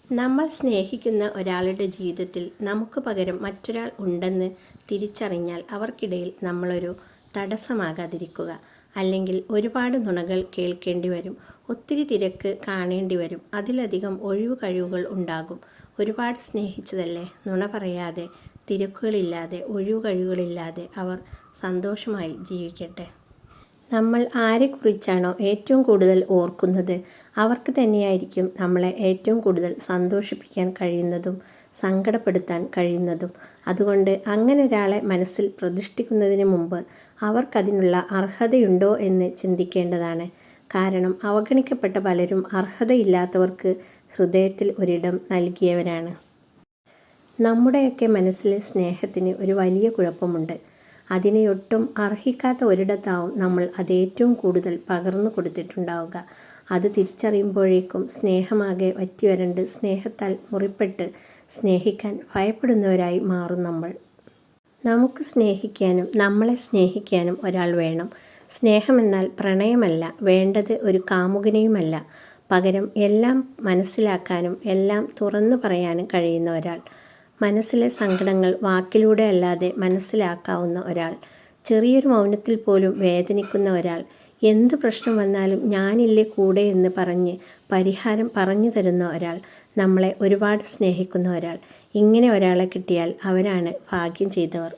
നമ്മൾ സ്നേഹിക്കുന്ന ഒരാളുടെ ജീവിതത്തിൽ നമുക്ക് പകരം മറ്റൊരാൾ ഉണ്ടെന്ന് തിരിച്ചറിഞ്ഞാൽ അവർക്കിടയിൽ നമ്മളൊരു തടസ്സമാകാതിരിക്കുക. അല്ലെങ്കിൽ ഒരുപാട് നുണകൾ കേൾക്കേണ്ടി വരും, ഒത്തിരി തിരക്ക് കാണേണ്ടി വരും, അതിലധികം ഒഴിവ് കഴിവുകൾ ഉണ്ടാകും. ഒരുപാട് സ്നേഹിച്ചതല്ലേ, നുണ പറയാതെ, തിരക്കുകളില്ലാതെ, ഒഴിവ് കഴിവുകളില്ലാതെ അവർ സന്തോഷമായി ജീവിക്കട്ടെ. നമ്മൾ ആരെക്കുറിച്ചാണോ ഏറ്റവും കൂടുതൽ ഓർക്കുന്നത് അവർക്ക് തന്നെയായിരിക്കും നമ്മളെ ഏറ്റവും കൂടുതൽ സന്തോഷിപ്പിക്കാൻ കഴിയുന്നതും സങ്കടപ്പെടുത്താൻ കഴിയുന്നതും. അതുകൊണ്ട് അങ്ങനെ ഒരാളെ മനസ്സിൽ പ്രതിഷ്ഠിക്കുന്നതിന് മുമ്പ് അവർക്കതിനുള്ള അർഹതയുണ്ടോ എന്ന് ചിന്തിക്കേണ്ടതാണ്. കാരണം അവഗണിക്കപ്പെട്ട പലരും അർഹതയില്ലാത്തവർക്ക് ഹൃദയത്തിൽ ഒരിടം നൽകിയവരാണ്. നമ്മുടെയൊക്കെ മനസ്സിലെ സ്നേഹത്തിന് ഒരു വലിയ കുഴപ്പമുണ്ട്. അതിനെയൊട്ടും അർഹിക്കാത്ത ഒരിടത്താവും നമ്മൾ അത് ഏറ്റവും കൂടുതൽ പകർന്നു കൊടുത്തിട്ടുണ്ടാവുക. അത് തിരിച്ചറിയുമ്പോഴേക്കും സ്നേഹമാകെ വറ്റിവരണ്ട് സ്നേഹത്താൽ മുറിപ്പെട്ട് സ്നേഹിക്കാൻ ഭയപ്പെടുന്നവരായി മാറും നമ്മൾ. നമുക്ക് സ്നേഹിക്കാനും നമ്മളെ സ്നേഹിക്കാനും ഒരാൾ വേണം. സ്നേഹമെന്നാൽ പ്രണയമല്ല, വേണ്ടത് ഒരു കാമുകനെയുമല്ല. പകരം എല്ലാം മനസ്സിലാക്കാനും എല്ലാം തുറന്നു പറയാനും കഴിയുന്ന ഒരാൾ. മനസ്സിലെ സങ്കടങ്ങൾ വാക്കിലൂടെ അല്ലാതെ മനസ്സിലാക്കാവുന്ന ഒരാൾ. ചെറിയൊരു മൗനത്തിൽ പോലും വേദനിക്കുന്ന ഒരാൾ. എന്ത് പ്രശ്നം വന്നാലും ഞാനില്ലേ കൂടെ എന്ന് പറഞ്ഞ് പരിഹാരം പറഞ്ഞു തരുന്ന ഒരാൾ. നമ്മളെ ഒരുപാട് സ്നേഹിക്കുന്ന ഒരാൾ. ഇങ്ങനെ ഒരാളെ കിട്ടിയാൽ അവരാണ് ഭാഗ്യം ചെയ്തവർ.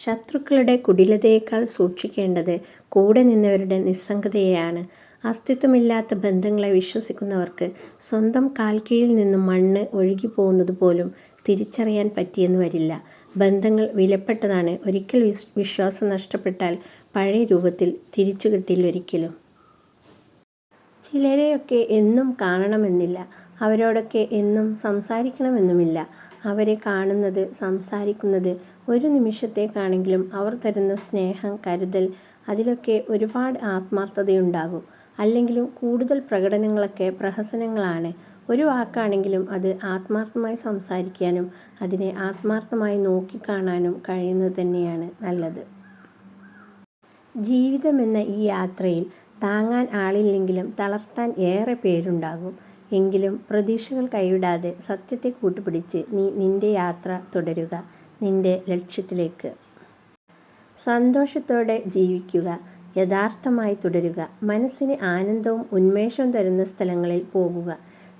ശത്രുക്കളുടെ കുടിലതയേക്കാൾ സൂക്ഷിക്കേണ്ടത് കൂടെ നിന്നവരുടെ നിസ്സംഗതയെയാണ്. അസ്തിത്വമില്ലാത്ത ബന്ധങ്ങളെ വിശ്വസിക്കുന്നവർക്ക് സ്വന്തം കാൽക്കീഴിൽ നിന്നും മണ്ണ് ഒഴുകിപ്പോകുന്നത് പോലും തിരിച്ചറിയാൻ പറ്റിയെന്ന് വരില്ല. ബന്ധങ്ങൾ വിലപ്പെട്ടതാണ്. ഒരിക്കൽ വിശ്വാസം നഷ്ടപ്പെട്ടാൽ പഴയ രൂപത്തിൽ തിരിച്ചു കിട്ടില്ലൊരിക്കലും. ചിലരെയൊക്കെ എന്നും കാണണമെന്നില്ല, അവരോടൊക്കെ എന്നും സംസാരിക്കണമെന്നുമില്ല. അവരെ കാണുന്നത്, സംസാരിക്കുന്നത് ഒരു നിമിഷത്തേക്കാണെങ്കിലും അവർ തരുന്ന സ്നേഹം, കരുതൽ, അതിലൊക്കെ ഒരുപാട് ആത്മാർത്ഥതയുണ്ടാകും. അല്ലെങ്കിലും കൂടുതൽ പ്രകടനങ്ങളൊക്കെ പ്രഹസനങ്ങളാണ്. ഒരു വാക്കാണെങ്കിലും അത് ആത്മാർത്ഥമായി സംസാരിക്കാനും അതിനെ ആത്മാർത്ഥമായി നോക്കിക്കാണാനും കഴിയുന്നത് തന്നെയാണ് നല്ലത്. ജീവിതമെന്ന ഈ യാത്രയിൽ താങ്ങാൻ ആളില്ലെങ്കിലും തളർത്താൻ ഏറെ പേരുണ്ടാകും. എങ്കിലും പ്രതീക്ഷകൾ കൈവിടാതെ സത്യത്തെ കൂട്ടുപിടിച്ച് നീ നിന്റെ യാത്ര തുടരുക, നിന്റെ ലക്ഷ്യത്തിലേക്ക്. സന്തോഷത്തോടെ ജീവിക്കുക, യഥാർത്ഥമായി തുടരുക, മനസ്സിന് ആനന്ദവും ഉന്മേഷവും തരുന്ന സ്ഥലങ്ങളിൽ പോകുക.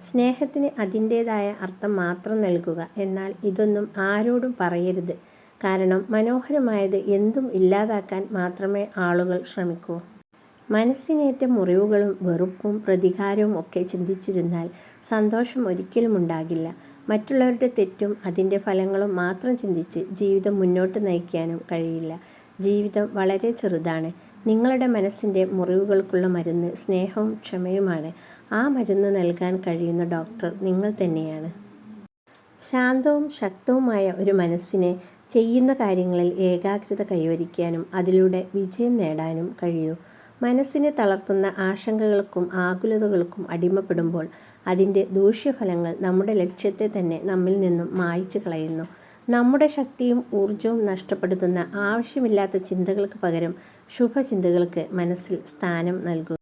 സ്നേഹത്തിന് അതിൻ്റേതായ അർത്ഥം മാത്രം നൽകുക. എന്നാൽ ഇതൊന്നും ആരോടും പറയരുത്. കാരണം മനോഹരമായത് എന്തും ഇല്ലാതാക്കാൻ മാത്രമേ ആളുകൾ ശ്രമിക്കൂ. മനസ്സിനേറ്റ മുറിവുകളും വെറുപ്പും പ്രതികാരവും ഒക്കെ ചിന്തിച്ചിരുന്നാൽ സന്തോഷം ഒരിക്കലും ഉണ്ടാകില്ല. മറ്റുള്ളവരുടെ തെറ്റും അതിൻ്റെ ഫലങ്ങളും മാത്രം ചിന്തിച്ച് ജീവിതം മുന്നോട്ട് നയിക്കാനും കഴിയില്ല. ജീവിതം വളരെ ചെറുതാണ്. നിങ്ങളുടെ മനസ്സിൻ്റെ മുറിവുകൾക്കുള്ള മരുന്ന് സ്നേഹവും ക്ഷമയുമാണ്. ആ മരുന്ന് നൽകാൻ കഴിയുന്ന ഡോക്ടർ നിങ്ങൾ തന്നെയാണ്. ശാന്തവും ശക്തവുമായ ഒരു മനസ്സിനെ ചെയ്യുന്ന കാര്യങ്ങളിൽ ഏകാഗ്രത കൈവരിക്കാനും അതിലൂടെ വിജയം നേടാനും കഴിയൂ. മനസ്സിനെ തളർത്തുന്ന ആശങ്കകൾക്കും ആകുലതകൾക്കും അടിമപ്പെടുമ്പോൾ അതിൻ്റെ ദൂഷ്യഫലങ്ങൾ നമ്മുടെ ലക്ഷ്യത്തെ തന്നെ നമ്മിൽ നിന്നും മായ്ച്ചു കളയുന്നു. നമ്മുടെ ശക്തിയും ഊർജവും നഷ്ടപ്പെടുത്തുന്ന ആവശ്യമില്ലാത്ത ചിന്തകൾക്ക് പകരം ശുഭചിന്തകൾക്ക് മനസ്സിൽ സ്ഥാനം നൽകുക.